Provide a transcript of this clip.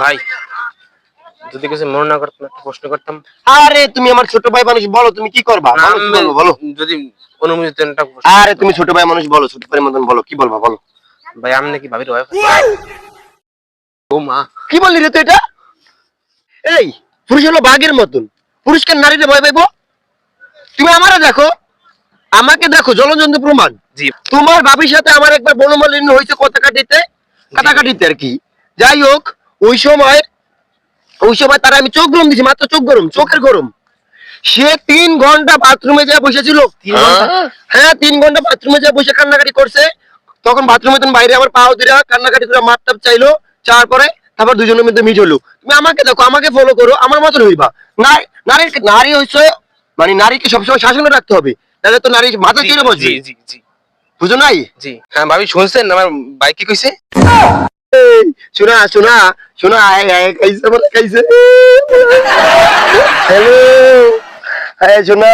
ভাই যদি কিছু মনে না করতাম একটা প্রশ্ন করতাম। আরে তুমি আমার ছোট ভাই মানুষ, বলো তুমি কি করবা, না, বলো কি বলবো, বলো। যদি অনুমতি দেন একটা প্রশ্ন আরে করতাম। তুমি ছোট ভাই মানুষ, বলো, ছোট ভাই মতন বলো, কি বলবা বলো। ভাই আপনি কি ভাবির ওয়াইফ? ও মা, কি বললি রে তুই এটা? এই পুরুষ হলো বাঘের মতন, পুরুষকে নারীতে ভয় পাইবো? তুমি আমারে দেখো, আমাকে দেখো, জলজন্তু প্রমাণ। জি তোমার ভাবির সাথে আমার একবার বনমালিন্য হয়েছে কথা কাটাকাটিতে আর কি। যাই হোক, ওই সময় তারা আমি চোখ গরম দিছি, মাত্র চোখ গরম, চোখের গরম। সে 3 ঘন্টা বাথরুমে যা বসেছিল। 3 ঘন্টা? হ্যাঁ 3 ঘন্টা বাথরুমে যা বসে কান্নাকাটি করছে। তখন বাথরুমে তুমি বাইরে আমার পাও দিরা কান্নাকাটি করে মাপটাপ চাইলো, চাওয়ার পরে তারপর দুজনের মধ্যে মিট হলো। তুমি আমাকে দেখো, আমাকে ফলো করো, আমার মতন হইবা। নারী হচ্ছে মানে নারীকে সবসময় শাসনে রাখতে হবে, তাহলে তো নারী মাথা জি চেড়ে বসবে। জি জি জি বুঝো নাই? জি হ্যাঁ ভাবি শুনছেন আমার ভাই কি কইছে? এই, শোনা শোনা শোনা, খাইছে, খাইছে। হ্যালো, হ্যাঁ শোনা।